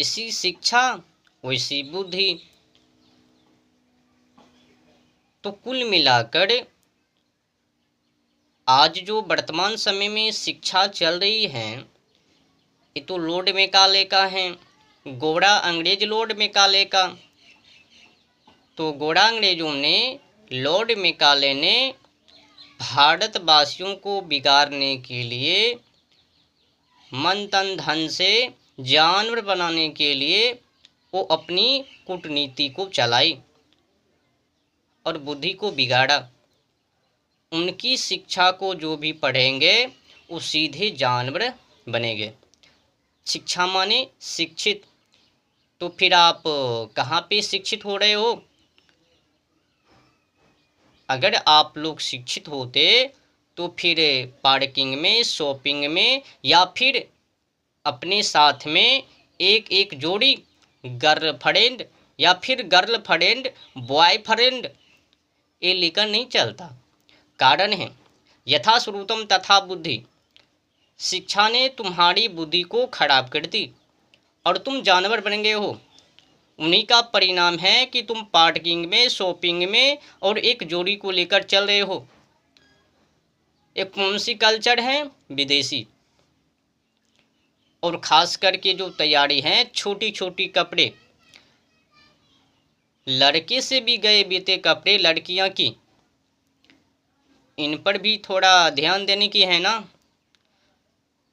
इसी शिक्षा वैसी बुद्धि। तो कुल मिलाकर आज जो वर्तमान समय में शिक्षा चल रही है ये तो लॉर्ड मैकाले का है, गोरा अंग्रेज लॉर्ड मैकाले का। तो गोरा अंग्रेजों ने, लॉर्ड मैकाले ने भारतवासियों को बिगाड़ने के लिए, मन तन धन से जानवर बनाने के लिए वो अपनी कूटनीति को चलाई और बुद्धि को बिगाड़ा। उनकी शिक्षा को जो भी पढ़ेंगे वो सीधे जानवर बनेंगे। शिक्षा माने शिक्षित। तो फिर आप कहाँ पे शिक्षित हो रहे हो? अगर आप लोग शिक्षित होते तो फिर पार्किंग में, शॉपिंग में, या फिर अपने साथ में एक एक जोड़ी गर्लफ्रेंड या फिर गर्लफ्रेंड बॉयफ्रेंड ये लेकर नहीं चलता। कारण है यथा श्रुतम तथा बुद्धि। शिक्षा ने तुम्हारी बुद्धि को खराब कर दी और तुम जानवर बन गए हो। उन्हीं का परिणाम है कि तुम पार्किंग में, शॉपिंग में और एक जोड़ी को लेकर चल रहे हो। एक कौन सी कल्चर है? विदेशी। और खास करके जो तैयारी है छोटी छोटी कपड़े, लड़के से भी गए बीते कपड़े लड़कियां की, इन पर भी थोड़ा ध्यान देने की है ना।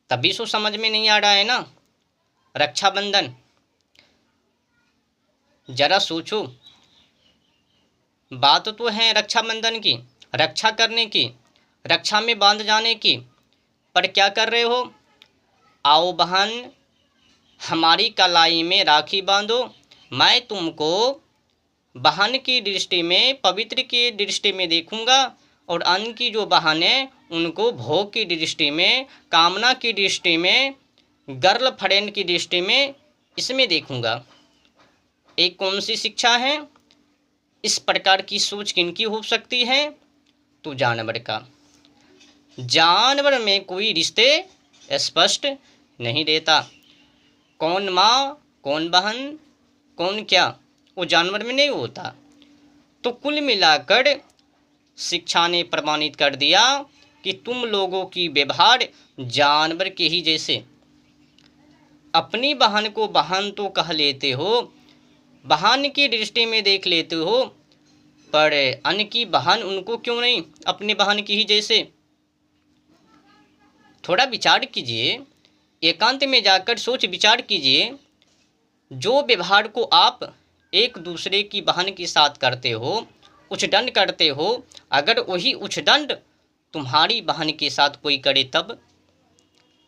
तभी सो समझ में नहीं आ रहा है ना। रक्षाबंधन जरा सोचो, बात तो है रक्षाबंधन की, रक्षा करने की, रक्षा में बांध जाने की, पर क्या कर रहे हो? आओ बहन हमारी कलाई में राखी बांधो, मैं तुमको बहन की दृष्टि में, पवित्र की दृष्टि में देखूंगा और अन्य की जो बहन है उनको भोग की दृष्टि में, कामना की दृष्टि में, गर्लफ्रेंड की दृष्टि में, इसमें देखूंगा। एक कौन सी शिक्षा है? इस प्रकार की सोच किनकी हो सकती है? तो जानवर का। जानवर में कोई रिश्ते स्पष्ट नहीं देता। कौन माँ, कौन बहन, कौन क्या, वो जानवर में नहीं होता। तो कुल मिलाकर शिक्षा ने प्रमाणित कर दिया कि तुम लोगों की व्यवहार जानवर के ही जैसे। अपनी बहन को बहन तो कह लेते हो, बहन की दृष्टि में देख लेते हो, पर अन्य की बहन उनको क्यों नहीं अपने बहन की ही जैसे? थोड़ा विचार कीजिए, एकांत में जाकर सोच विचार कीजिए। जो व्यवहार को आप एक दूसरे की बहन के साथ करते हो, उच्चदंड करते हो, अगर वही उच्चदंड तुम्हारी बहन के साथ कोई करे तब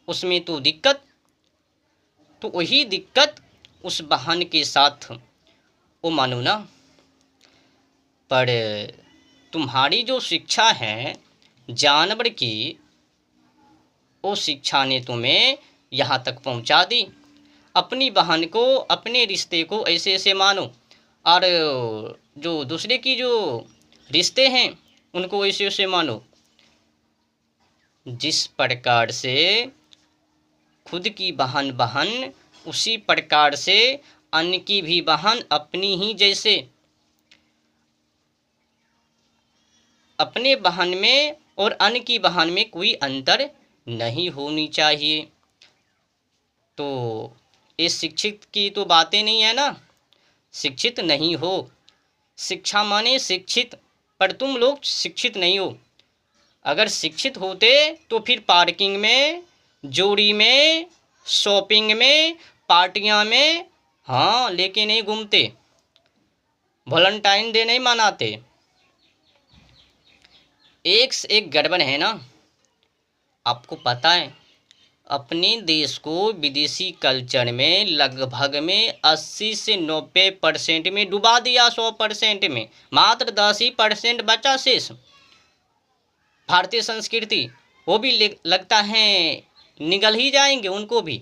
उसमें तो दिक्कत। तो वही दिक्कत उस बहन के साथ वो मानो ना। पर तुम्हारी जो शिक्षा है जानवर की, वो शिक्षा ने तुम्हें यहाँ तक पहुँचा दी। अपनी बहन को, अपने रिश्ते को ऐसे ऐसे मानो, और जो दूसरे की जो रिश्ते हैं उनको ऐसे ऐसे मानो। जिस प्रकार से खुद की बहन बहन, उसी प्रकार से अन्य की भी बहन अपनी ही जैसे। अपने बहन में और अन्य की बहन में कोई अंतर नहीं होनी चाहिए। तो इस शिक्षित की तो बातें नहीं है ना। शिक्षित नहीं हो, शिक्षा माने शिक्षित, पर तुम लोग शिक्षित नहीं हो। अगर शिक्षित होते तो फिर पार्किंग में, जोड़ी में, शॉपिंग में, पार्टियां में हाँ लेके नहीं घूमते, वैलेंटाइन डे नहीं मनाते। एक से एक गड़बड़ है ना। आपको पता है अपने देश को विदेशी कल्चर में लगभग में 80 से 90% में डुबा दिया। 100% में मात्र 10 ही % बचा शेष। भारतीय संस्कृति वो भी लगता है निगल ही जाएंगे, उनको भी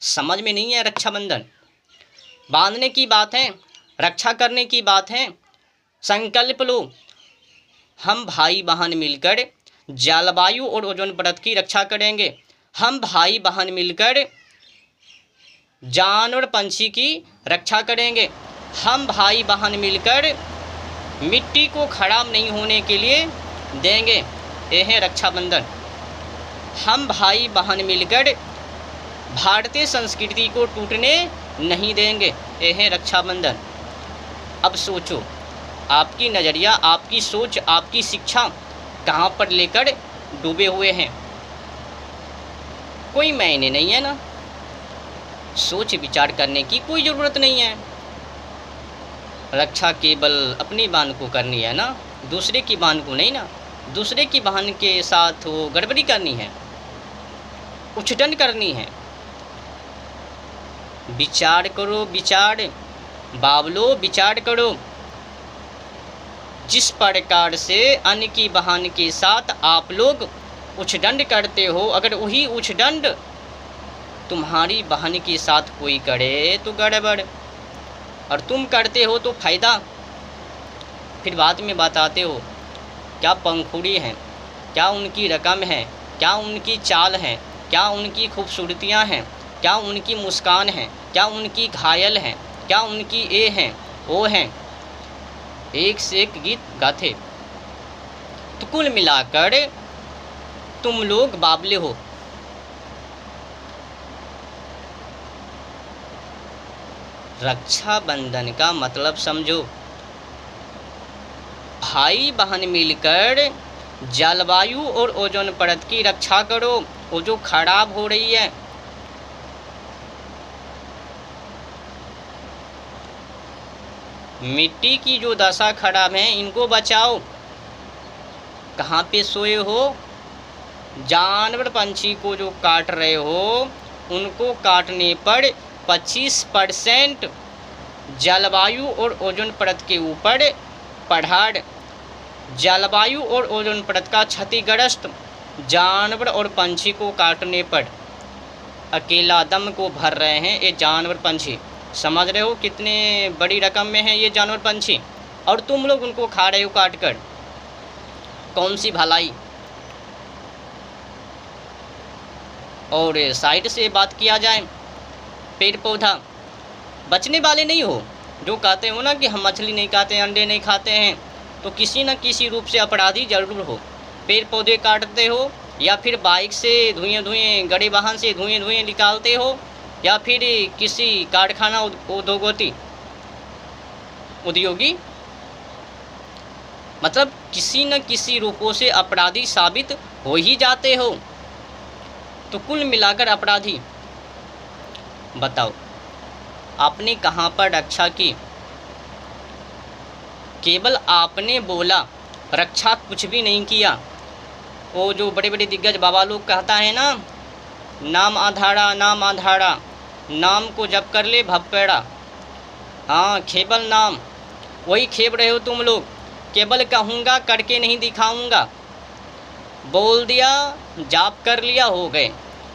समझ में नहीं है। रक्षाबंधन बांधने की बात है, रक्षा करने की बात है। संकल्प लो, हम भाई बहन मिलकर जलवायु और ओजोन परत की रक्षा करेंगे। हम भाई बहन मिलकर जानवर पंछी की रक्षा करेंगे। हम भाई बहन मिलकर मिट्टी को खराब नहीं होने के लिए देंगे। ये है रक्षाबंधन। हम भाई बहन मिलकर भारतीय संस्कृति को टूटने नहीं देंगे। ये है रक्षाबंधन। अब सोचो, आपकी नज़रिया, आपकी सोच, आपकी शिक्षा कहाँ पर लेकर डूबे हुए हैं? कोई मायने नहीं है ना। सोच विचार करने की कोई ज़रूरत नहीं है। रक्षा केवल अपनी बहन को करनी है ना, दूसरे की बहन को नहीं ना। दूसरे की बहन के साथ वो गड़बड़ी करनी है, उछटन करनी है। विचार करो, विचार बावलो, विचार करो। जिस प्रकार से अन्य की बहन के साथ आप लोग उछदंड करते हो, अगर वही उछदंड तुम्हारी बहन के साथ कोई करे तो गड़बड़, और तुम करते हो तो फ़ायदा। फिर बाद में बताते हो क्या पंखुड़ी हैं, क्या उनकी रकम है, क्या उनकी चाल है, क्या उनकी खूबसूरतियाँ हैं, क्या उनकी मुस्कान है, क्या उनकी घायल हैं, क्या उनकी ये हैं वो हैं। एक से एक गीत गाते। तो कुल मिलाकर तुम लोग बावले हो। रक्षाबंधन का मतलब समझो। भाई बहन मिलकर जलवायु और ओजोन परत की रक्षा करो, वो जो खराब हो रही है। मिट्टी की जो दशा खराब है, इनको बचाओ। कहाँ पे सोए हो? जानवर पंछी को जो काट रहे हो, उनको काटने पर 25% जलवायु और ओजोन परत के ऊपर पहाड़। जलवायु और ओजोन परत का क्षतिग्रस्त जानवर और पंछी को काटने पर अकेला दम को भर रहे हैं ये जानवर पंछी। समझ रहे हो कितने बड़ी रकम में है ये जानवर पंछी, और तुम लोग उनको खा रहे हो काट कर। कौन सी भलाई। और साइड से बात किया जाए, पेड़ पौधा बचने वाले नहीं हो। जो कहते हो ना कि हम मछली नहीं खाते, अंडे नहीं खाते हैं, तो किसी न किसी रूप से अपराधी जरूर हो। पेड़ पौधे काटते हो, या फिर बाइक से धुएं गाड़ी वाहन से धुएं निकालते हो, या फिर किसी कारखाना उद्योगी, मतलब किसी न किसी रूपों से अपराधी साबित हो ही जाते हो। तो कुल मिलाकर अपराधी। बताओ आपने कहाँ पर रक्षा की? केवल आपने बोला, रक्षा कुछ भी नहीं किया। वो जो बड़े बड़े दिग्गज बाबा लोग कहता है ना, नाम आधारा, नाम आधारा, नाम को जप कर ले भपेड़ा। हाँ, केवल नाम, वही खेप रहे हो तुम लोग। केवल कहूँगा करके नहीं दिखाऊँगा। बोल दिया, जाप कर लिया, हो गए।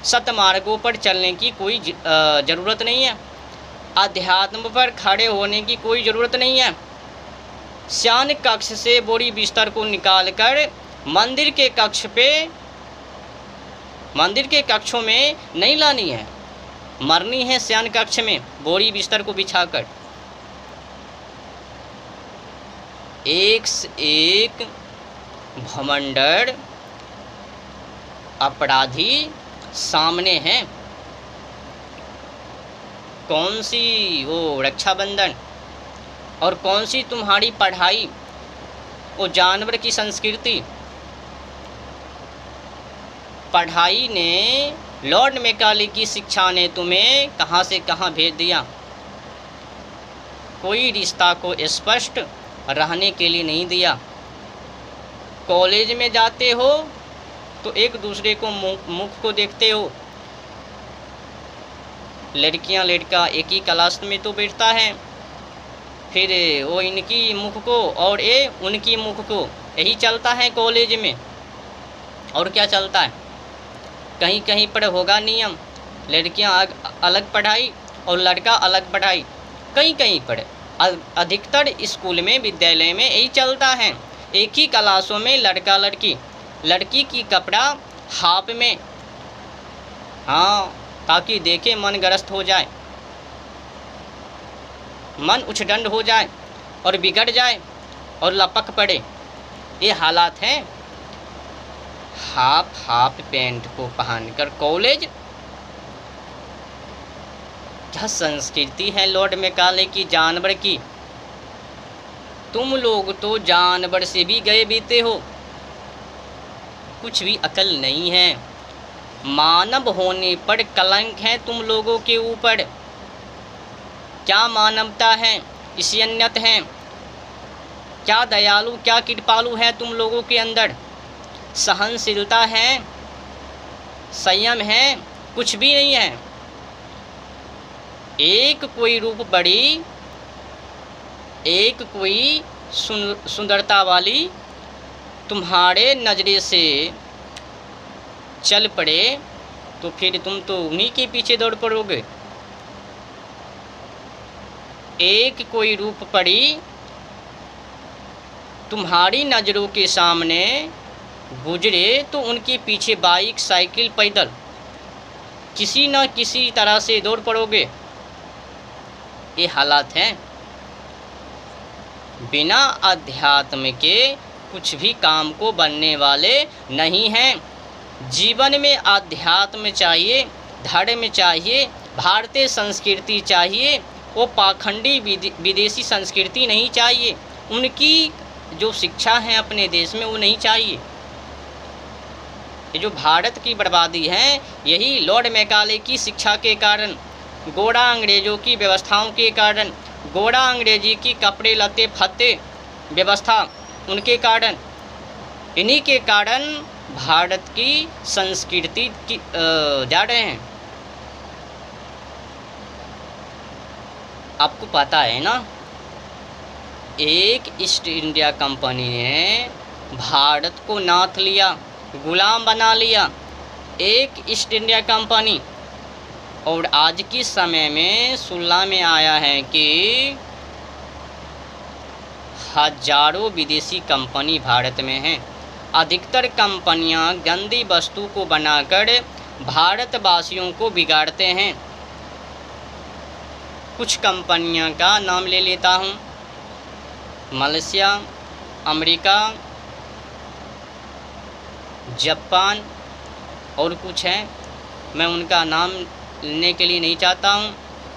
सतमार्गों पर चलने की कोई ज़रूरत नहीं है। अध्यात्म पर खड़े होने की कोई ज़रूरत नहीं है। शयन कक्ष से बोरी बिस्तर को निकालकर मंदिर के कक्षों में नहीं लानी है। मरनी है शयन कक्ष में बोरी बिस्तर को बिछाकर। एक से एक भमंडर अपराधी सामने हैं। कौन सी वो रक्षाबंधन, और कौन सी तुम्हारी पढ़ाई, वो जानवर की संस्कृति। पढ़ाई ने, लॉर्ड मैकाले की शिक्षा ने तुम्हें कहाँ से कहाँ भेज दिया। कोई रिश्ता को स्पष्ट रहने के लिए नहीं दिया। कॉलेज में जाते हो तो एक दूसरे को मुख को देखते हो। लड़कियां लड़का एक ही क्लास में तो बैठता है, फिर वो इनकी मुख को और ये उनकी मुख को, यही चलता है कॉलेज में। और क्या चलता है? कहीं कहीं पर होगा नियम, लड़कियां अलग पढ़ाई और लड़का अलग पढ़ाई। कहीं कहीं पर, अधिकतर स्कूल में, विद्यालय में यही चलता है। एक ही क्लासों में लड़का लड़की, लड़की की कपड़ा हाफ में, हाँ, ताकि देखे मन ग्रस्त हो जाए। मन उछदंड हो जाए और बिगड़ जाए और लपक पड़े। ये हालात हैं। हाफ पैंट को पहनकर कॉलेज, क्या संस्कृति है लॉर्ड मैकाले की, जानवर की। तुम लोग तो जानवर से भी गए बीते हो, कुछ भी अकल नहीं है। मानव होने पर कलंक है तुम लोगों के ऊपर। क्या मानवता है, इंसानियत है, क्या दयालु, क्या कृपालु है तुम लोगों के अंदर। सहनशीलता है, संयम है, कुछ भी नहीं है। एक कोई रूप बड़ी, एक कोई सुंदरता वाली तुम्हारे नज़रे से चल पड़े तो फिर तुम तो उन्हीं के पीछे दौड़ पड़ोगे। एक कोई रूप पड़ी तुम्हारी नज़रों के सामने गुजरे तो उनके पीछे बाइक, साइकिल, पैदल किसी न किसी तरह से दौड़ पड़ोगे। ये हालात हैं। बिना अध्यात्म के कुछ भी काम को बनने वाले नहीं हैं। जीवन में अध्यात्म चाहिए, धर्म चाहिए, भारतीय संस्कृति चाहिए, वो पाखंडी विदेशी संस्कृति नहीं चाहिए। उनकी जो शिक्षा है अपने देश में वो नहीं चाहिए। ये जो भारत की बर्बादी है यही लॉर्ड मैकाले की शिक्षा के कारण, गोरा अंग्रेज़ों की व्यवस्थाओं के कारण, गोरा अंग्रेजी की कपड़े लत्ते फत्ते व्यवस्था उनके कारण, इन्हीं के कारण भारत की संस्कृति की जा रहे हैं। आपको पता है ना, एक ईस्ट इंडिया कंपनी ने भारत को नाथ लिया, गुलाम बना लिया, एक ईस्ट इंडिया कंपनी। और आज के समय में सुनने में आया है कि हजारों विदेशी कंपनी भारत में हैं। अधिकतर कंपनियां गंदी वस्तु को बनाकर भारतवासियों को बिगाड़ते हैं। कुछ कंपनियां का नाम ले लेता हूं, मलेशिया, अमेरिका, जापान और कुछ हैं, मैं उनका नाम लेने के लिए नहीं चाहता हूं।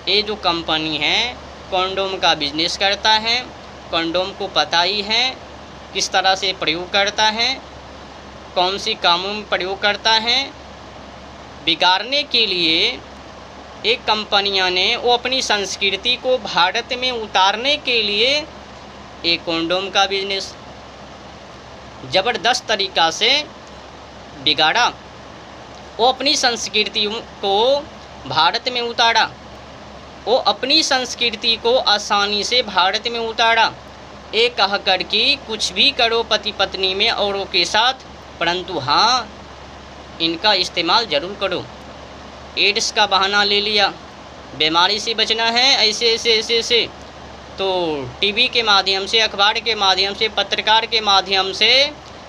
ये जो कंपनी है कंडोम का बिजनेस करता है, कंडोम को पता ही है किस तरह से प्रयोग करता है, कौन सी कामों में प्रयोग करता है। बिगाड़ने के लिए एक कंपनियां ने वो अपनी संस्कृति को भारत में उतारने के लिए एक कंडोम का बिजनेस ज़बरदस्त तरीक़ा से बिगाड़ा। वो अपनी संस्कृति को भारत में उतारा, वो अपनी संस्कृति को आसानी से भारत में उतारा। ये कह कर कि कुछ भी करो पति पत्नी में औरों के साथ, परंतु हाँ इनका इस्तेमाल ज़रूर करो। एड्स का बहाना ले लिया, बीमारी से बचना है ऐसे ऐसे ऐसे ऐसे, तो टीवी के माध्यम से, अखबार के माध्यम से, पत्रकार के माध्यम से,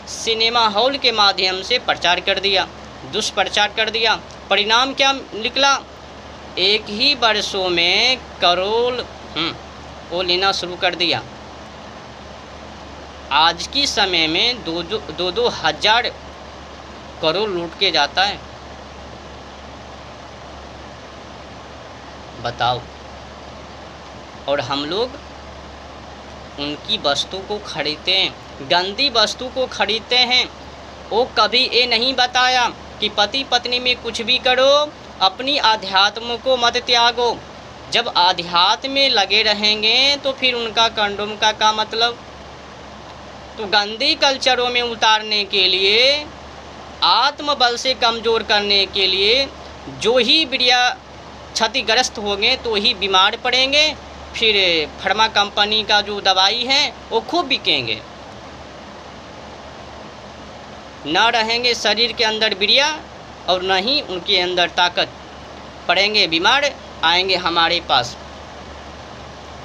सिनेमा हॉल के माध्यम से प्रचार कर दिया, दुष्प्रचार कर दिया। परिणाम क्या निकला? एक ही वर्षों में करोड़ वो लेना शुरू कर दिया। आज की समय में दो हज़ार करोड़ लूट के जाता है। बताओ। और हम लोग उनकी वस्तु को खरीदते हैं, गंदी वस्तु को खरीदते हैं। वो कभी ये नहीं बताया कि पति पत्नी में कुछ भी करो, अपनी आध्यात्म को मत त्यागो। जब आध्यात्म में लगे रहेंगे तो फिर उनका कंडोम का क्या मतलब? तो गंदी कल्चरों में उतारने के लिए, आत्मबल से कमज़ोर करने के लिए जो ही बिड़िया क्षतिग्रस्त होंगे तो ही बीमार पड़ेंगे। फिर फार्मा कंपनी का जो दवाई है वो खूब बिकेंगे, ना रहेंगे शरीर के अंदर बिड़िया और न ही उनके अंदर ताकत, पड़ेंगे बीमार, आएंगे हमारे पास।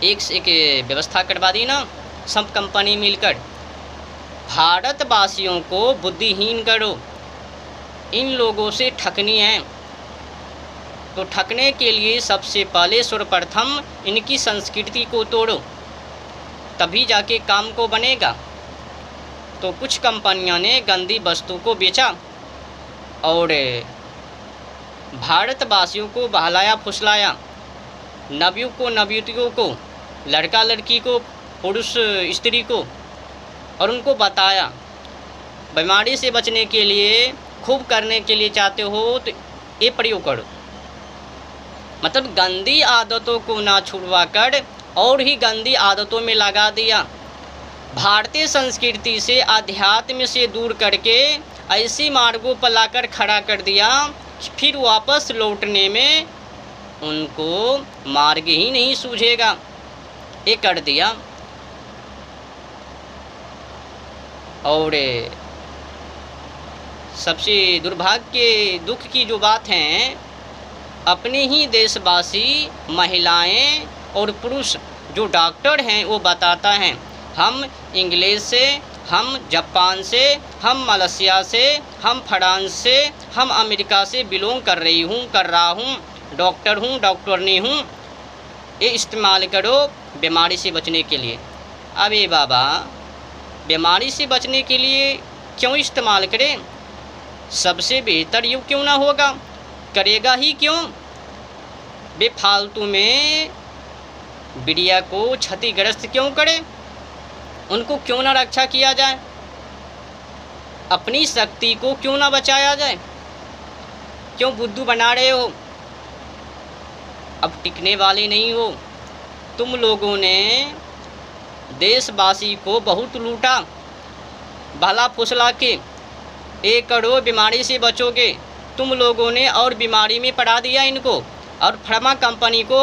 एक से एक व्यवस्था करवा दी ना सब कंपनी मिलकर। भारतवासियों को बुद्धिहीन करो, इन लोगों से ठगनी है। तो ठगने के लिए सबसे पहले सर्वप्रथम इनकी संस्कृति को तोड़ो, तभी जाके काम को बनेगा। तो कुछ कंपनियों ने गंदी वस्तु को बेचा और भारतवासियों को बहलाया फुसलाया, नवयुवक को नवयुवतियों को, लड़का लड़की को, पुरुष स्त्री को, और उनको बताया बीमारी से बचने के लिए, खूब करने के लिए चाहते हो तो ये प्रयोग करो। मतलब गंदी आदतों को ना छुड़वा कर और ही गंदी आदतों में लगा दिया। भारतीय संस्कृति से, अध्यात्म से दूर करके ऐसी मार्गों पर लाकर खड़ा कर दिया, फिर वापस लौटने में उनको मार्ग ही नहीं सूझेगा, ये कर दिया। और सबसे दुर्भाग्य दुख की जो बात है, अपने ही देशवासी महिलाएं और पुरुष जो डॉक्टर हैं वो बताता है, हम इंग्लैंड से, हम जापान से, हम मलेशिया से, हम फ्रांस से, हम अमेरिका से बिलोंग कर रहा हूँ, डॉक्टर हूँ, डॉक्टरनी हूँ, ये इस्तेमाल करो बीमारी से बचने के लिए। अबे बाबा, बीमारी से बचने के लिए क्यों इस्तेमाल करें? सबसे बेहतर यूँ क्यों ना होगा, करेगा ही क्यों? बेफालतू में बिटिया को क्षतिग्रस्त क्यों करें? उनको क्यों ना रक्षा किया जाए? अपनी शक्ति को क्यों ना बचाया जाए? क्यों बुद्धू बना रहे हो? अब टिकने वाले नहीं हो। तुम लोगों ने देशवासी को बहुत लूटा, भला फुसला के 1 करोड़ बीमारी से बचोगे तुम लोगों ने, और बीमारी में पड़ा दिया इनको, और फार्मा कंपनी को